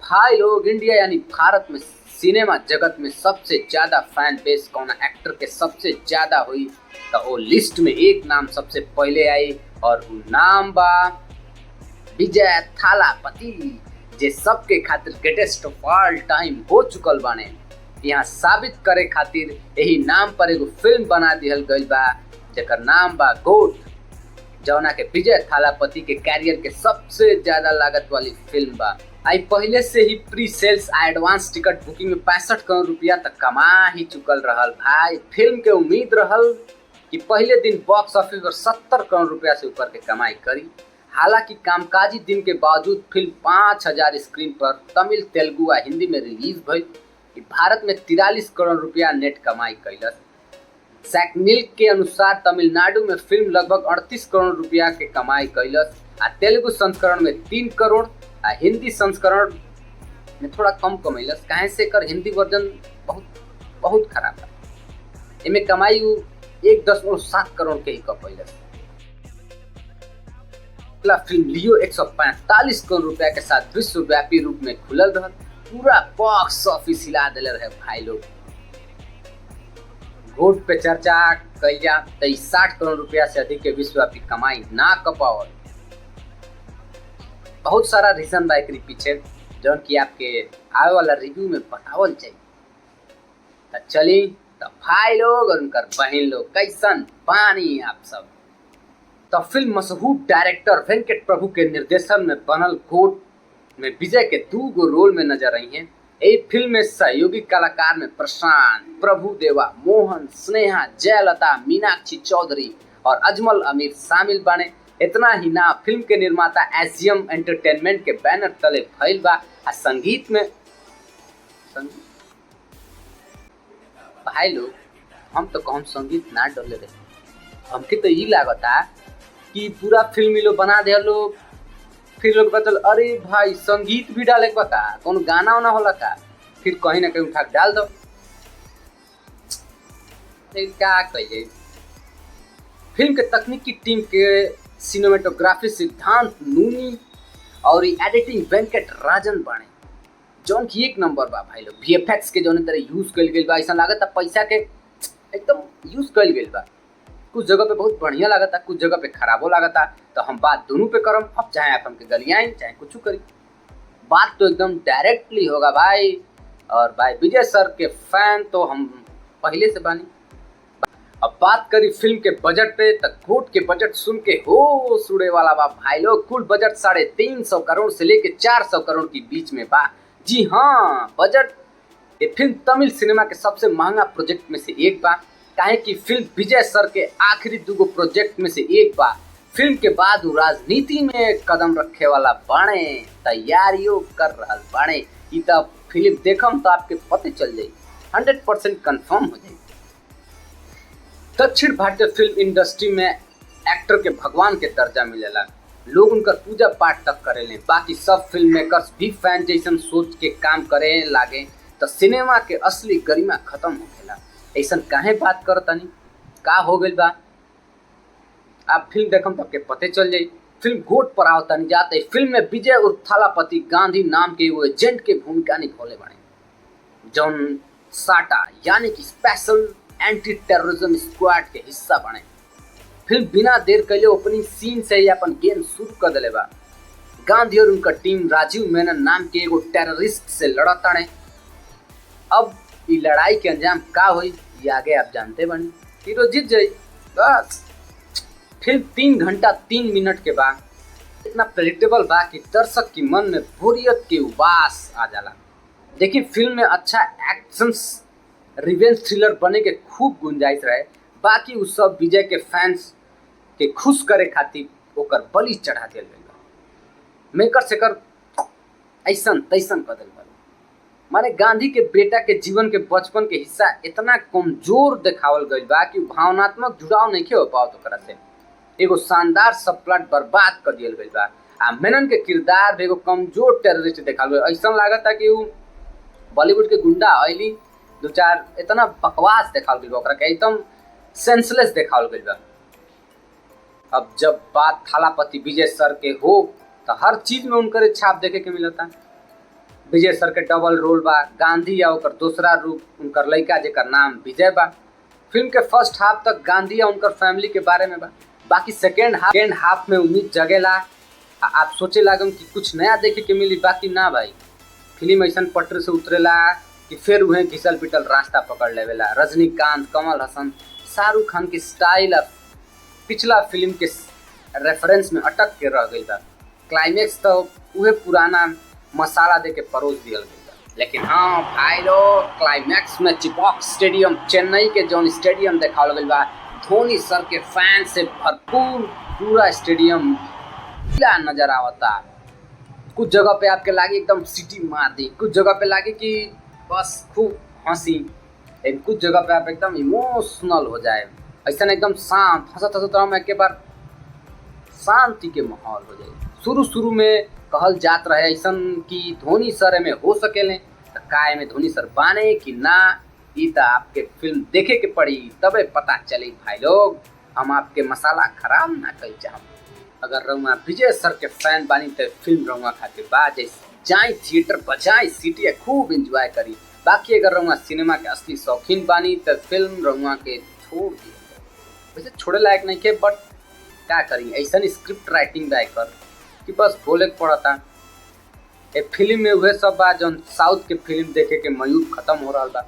भाई लोग, इंडिया यानी भारत में सिनेमा जगत में सबसे ज्यादा फैन बेस कौन एक्टर के सबसे ज्यादा हुई तो वो लिस्ट में एक नाम सबसे पहले आई और वो नाम बा विजय थालापति, जे सबके खातिर ग्रेटेस्ट ऑफ ऑल टाइम हो चुकल बाने। यहाँ साबित करे खातिर यही नाम पर एगो फिल्म बना दिहल गइल बा जेकर नाम बा गोट, जौना के विजय थालापति के कैरियर के सबसे ज्यादा लागत वाली फिल्म बा। आई पहले से ही pre sales advance ticket booking में 65 करोड़ रुपया तक कमा ही चुकल रहल। भाई फिल्म के उम्मीद रहल कि पहले दिन बॉक्स ऑफिस पर 70 करोड़ रुपया से ऊपर के कमाई करी। हालांकि कामकाजी दिन के बावजूद फिल्म 5000 स्क्रीन पर तमिल, तेलुगु और हिंदी में रिलीज भई। भारत में 43 करोड़ रुपया नेट कमाई कैलस। सैकमिल के अनुसार तमिलनाडु में फिल्म लगभग 38 करोड़ रुपया के कमाई कैलस आ तेलुगु संस्करण में 3 करोड़ आ हिंदी संस्करण में थोड़ा कम कमैलस, काहे से कर हिंदी वर्जन बहुत खराब है। इनमें कमाई 1.7 करोड़ के ही कमैलस। फिल्म लियो 145 करोड़ रुपया के साथ विश्वव्यापी रूप में खुलल रहल, पूरा बॉक्स ऑफिस हिला दिले रहे भाई लोग। गोट पे चर्चा कई जा 60 करोड़ रुपया से अधिक के विश्वव्यापी कमाई ना कपावल। बहुत सारा रीजन बा एकरी पीछे जौन की आपके आवे वाला रिव्यू में बतावल चाहिए। तो चली तो भाई लोग और उनकर बहन लोग कैसन पानी आप सब। तो फिल्म मशहूर डायरेक्टर वेंकट प्रभु के निर्देशन में बनल गोट में विजय के 2 रोल में नजर आई हैं। यही फिल्म में सहयोगी कलाकार में प्रशांत, प्रभुदेवा, मोहन, स्नेहा, जयलता, मीनाक्षी चौधरी और अजमल अमीर शामिल बने। इतना ही ना, फिल्म के निर्माता एशियम एंटरटेनमेंट के बैनर तले भइल बा। आ संगीत में भाई लोग हम तो कम संगीत ना डले रहे, हमके तो ये लागता कि पूरा फिल्म लोग बना दे लोग, फिर लोग बतल अरे भाई संगीत भी डाले का कौन गाना वाना होला का, फिर कहीं ना कहीं उठा के डाल दो। क्या कहिए, फिल्म के तकनीकी टीम के सिनेमेटोग्राफी सिद्धांत नूनी और एडिटिंग वेंकट राजन बाणे, जौन की एक नंबर बा भाई लोग। VFX के जौन तरह यूज कल गई बा, ऐसा लागत पैसा के एकदम यूज कल गई बा। कुछ जगह पे बहुत बढ़िया लागता, कुछ जगह पे खराबो लागता। तो हम बात दोनों पे करम, अब चाहे आप हमके गलियाएं चाहे कुछ करी, बात तो एकदम डायरेक्टली होगा भाई। और भाई विजय सर के फैन तो हम पहले से बानी। अब बात करी फिल्म के बजट पे, तो गोट के बजट सुन के होश उड़े वाला बा भाई लोग। कुल बजट 350 करोड़ से लेके 400 करोड़ के बीच में बा। जी हाँ, बजट। ये फिल्म तमिल सिनेमा के सबसे महंगा प्रोजेक्ट में से एक बा, काहे कि फिल्म विजय सर के आखिरी 2 प्रोजेक्ट में से एक बा। फिल्म के बाद वो राजनीति में कदम रखे वाला बाणे, तैयारियों कर रहा बाणे। ई तब फिल्म देखम तो आपके पते चल जाई, 100% कंफर्म हो जाए। दक्षिण भारतीय फिल्म इंडस्ट्री में एक्टर के भगवान के दर्जा मिलेला, लोग उनका पूजा पाठ तक करेले। बाकी सब फिल्म मेकर्स भी फैन जैसन सोच के काम करे लागे तो सिनेमा के असली गरिमा खत्म हो गया। ऐसा काहे बात करतनी, का हो गइल बा, आप फिल्म देखम तो आपके पते चल जाई। फिल्म गोट पर आवतनी जाते फिल्म में विजय उर्फ थालापति गांधी नाम के वो एजेंट के भूमिका निभाने बने, जौन साटा यानी कि स्पेशल एंटी टेररिज्म स्क्वाड के हिस्सा बने। फिल्म बिना देर कैले ओपनिंग सीन से ही अपन गेम शुरू कर दिले बा। गांधी और उनका टीम राजीव मेनन नाम के एगो टेररिस्ट से लड़ता ने। अब ये लड़ाई के अंजाम का हुई ये आगे आप जानते बनी, हीरो जीत जाई बस। फिल्म 3 घंटा 3 मिनट के बाद इतना प्रेडिक्टेबल बा कि दर्शक के मन में बोरियत के उबास आ जाला। देखिए फिल्म में अच्छा एक्शन रिवेंज थ्रिलर बने के खूब गुंजाइश रहे। बाकी उस सब विजय के फैंस के खुश करे खातिर ओकर बलि चढ़ा दिया गया। मेकर से कर ऐसन तैसन कर दिल। माने गांधी के बेटा के जीवन के बचपन के हिस्सा इतना कमजोर दिखावल गई बा कि भावनात्मक जुड़ाव नहीं हो पाओ। तो से एगो शानदार सब प्लॉट बर्बाद कर दिया गई बा। आ मेनन के किरदार एगो कमजोर टेररिस्ट दिखावल गई। ऐसा लागत था कि वो बॉलीवुड के गुंडा आइली 2-4 इतना बकवास दिखावल गई ओकरा के एकदम सेंसलेस देखावल गइल बा। अब जब बात थालापति विजय सर के हो तो हर चीज में उनकर छाप देखे के मिलता। विजय सर के डबल रोल बा, गांधी या ओकर दूसरा रूप उनकर लड़का जेकर नाम विजय बा। फिल्म के फर्स्ट हाफ तक गांधी या उनकर फैमिली के बारे में बा, बाकी सेकेंड हाफ में उम्मीद जगेला। आप सोचे लागम कि कुछ नया देखे के मिली, बाकी ना भाई। फिल्म ऐसा पटरी से उतरेला कि फिर उन्हें घिसल पिटल रास्ता पकड़ लेवेला। रजनीकांत, कमल हसन, शाहरुख खान की स्टाइल अब पिछला फिल्म के रेफरेंस में अटक के रह गई बा। क्लाइमेक्स तो उहे पुराना मसाला दे के परोस दिया गई बा। लेकिन हाँ भाई लोग, क्लाइमेक्स में चिपॉक स्टेडियम, चेन्नई के जौन स्टेडियम देखावल गई बा, धोनी सर के फैन से भरपूर पूरा स्टेडियम खुला नजर आवता। कुछ जगह पे आपके लागे एकदम सिटी मार दी, कुछ जगह पे लागे कि बस खूब हंसी, लेकिन कुछ जगह पे आप एकदम इमोशनल हो जाए। ऐसा एकदम शांत हंसत हंसत में एक बार शांति के माहौल हो जाए। शुरू में कहल जात रहे ऐसा कि धोनी सर में हो सकेले तो काय में धोनी सर बाने कि ना, ई तो आपके फिल्म देखे के पड़ी तबे पता चली भाई लोग। हम आपके मसाला खराब ना कही चाहम। अगर रहुआ विजय सर के फैन बानी तो फिल्म रहुआ खातिर बा, जैसे जाए थिएटर बजाए सीटी खूब एंजॉय करी। बाकी अगर रहुआ सिनेमा के असली शौकीन बानी तो फिल्म रहुआ के छोड़ दिया। वैसे छोड़े लायक नहीं के, बट क्या करी, ऐसा स्क्रिप्ट राइटिंग बाय कर कि बस बोले के पड़ता। ए फिल्म में वह सब बा जौन साउथ के फिल्म देखे के मयूर खत्म हो रहा बा।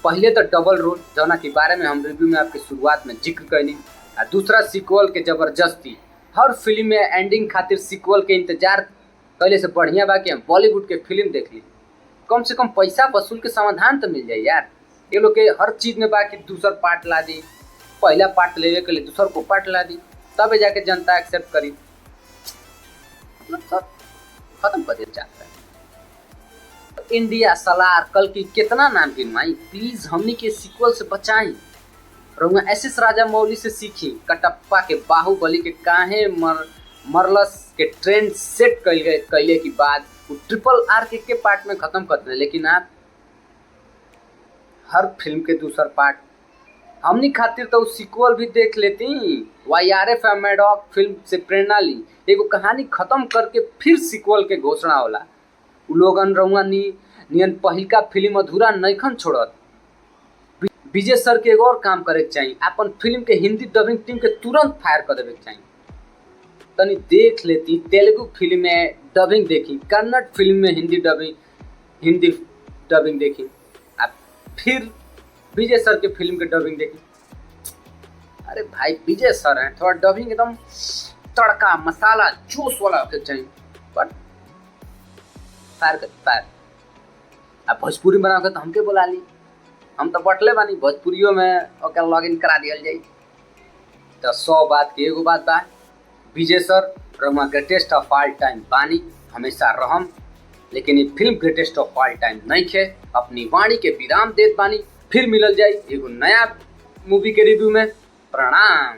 पहले तो डबल रोल जौना के बारे में हम रिव्यू में आपके शुरुआत में जिक्र कैनी, और दूसरा सीक्वल के जबरदस्ती। हर फिल्म में एंडिंग खातिर सीक्वल के इंतजार कैले से बढ़िया बा कि हम बॉलीवुड के फिल्म देख ली। कम से कम पैसा वसूल के समाधान तो मिल जाए यार। ये लोग के हर चीज में बा कि दूसर पार्ट ला दी, पहला पार्ट लेवे के लिए दूसर को पार्ट ला दी, तब जाके जनता एक्सेप्ट करी। मतलब सब खत्म कर दिया जाता है। इंडिया, सलार, कल की कितना नाम गिनवाई, प्लीज हमनी के सीक्वल से बचाई। रहुआ एस राजामौली से सीखी, कटप्पा के बाहुबली के काहे मरलस के ट्रेंड सेट कैले के बाद वो RRR के पार्ट में खत्म कर दिले। लेकिन आप हर फिल्म के दूसर पार्ट हमनी खातिर तो सीक्वल भी देख लेती। YRF मैडॉक फिल्म से प्रेरणा ली, एगो कहानी खत्म करके फिर सीक्वल के घोषणा होला। उ लोगन रहुआ नियन पहिलका फिल्म अधूरा नइखन छोड़त। विजय सर के एगो और काम करे के चाहिए, अपन फिल्म के हिंदी डबिंग टीम के तुरंत फायर कर देवे के चाहिए। तनी देख लेती, तेलुगु फिल्म में डबिंग देखी, कन्नड़ फिल्म में हिंदी डबिंग देखी, अब फिर विजय सर के फिल्म के डबिंग देखी। अरे भाई विजय सर हैं, थोड़ा डबिंग एकदम तड़का मसाला जोश वाला होना चाहिए, बट फायर। अब भोजपुरी बना के तो हमके बुला ली, हम तो बटले बानी भोजपुरियों में, ओकर लॉगिन करा दिया जाए। तो 100 बात की एगो बात बा, विजय सर रहुआ ग्रेटेस्ट ऑफ ऑल टाइम बानी, हमेशा रहम। लेकिन ये film greatest of all time नहीं खे। अपनी वाणी के विराम देत बानी, फिर मिलल जाई एगो नया मूवी के रिव्यू में। प्रणाम।